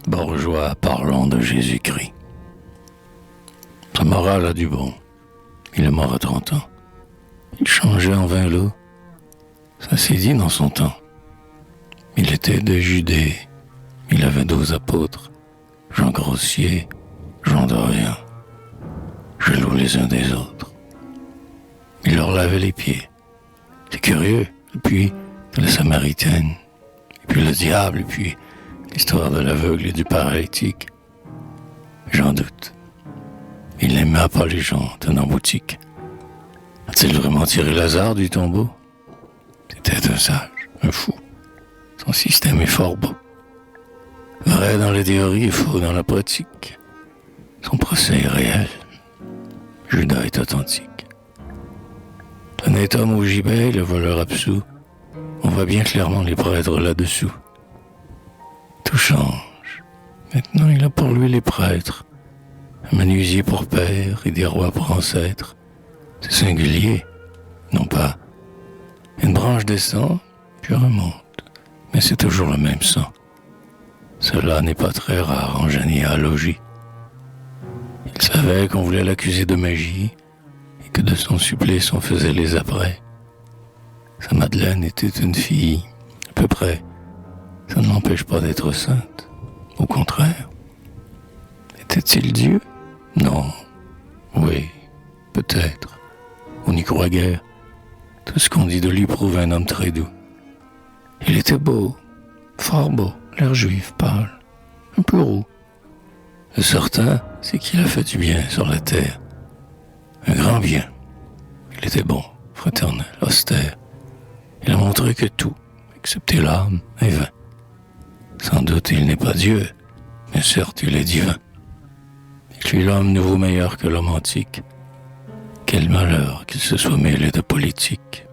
bourgeois parlant de Jésus-Christ. Sa morale a du bon. Il est mort à 30 ans. Il changeait en vin l'eau. Ça s'est dit dans son temps. Il était de Judée. Il avait 12 apôtres. Jean Grossier, Jean d'Orient. Jaloux les uns des autres. Il leur lavait les pieds. C'est curieux. Et puis, la Samaritaine. Et puis le diable. Et puis, l'histoire de l'aveugle et du paralytique. J'en doute. Il n'aimait pas les gens tenant boutique. A-t-il vraiment tiré Lazare du tombeau? C'était un sage, un fou. Son système est fort beau. Vrai dans les théories et faux dans la pratique. Son procès est réel. Judas est authentique. L'honnête homme au gibet, le voleur absous. On voit bien clairement les prêtres là-dessous. Tout change. Maintenant, il a pour lui les prêtres. Un menuisier pour père et des rois pour ancêtres. C'est singulier, non pas. Une branche descend, puis remonte. Mais c'est toujours le même sang. Cela n'est pas très rare en généalogie. Il savait qu'on voulait l'accuser de magie et que de son supplice on faisait les apprêts. Sa Madeleine était une fille, à peu près. Ça ne l'empêche pas d'être sainte. Au contraire. Était-il Dieu? Non. Oui, peut-être. On n'y croit guère. Tout ce qu'on dit de lui prouve un homme très doux. Il était beau, fort beau, l'air juif, pâle, un peu roux. Le certain, c'est qu'il a fait du bien sur la terre. Un grand bien. Il était bon, fraternel, austère. Il a montré que tout, excepté l'âme, est vain. Sans doute il n'est pas Dieu, mais certes il est divin. Et puis l'homme nous vaut meilleur que l'homme antique. Quel malheur qu'il se soit mêlé de politique.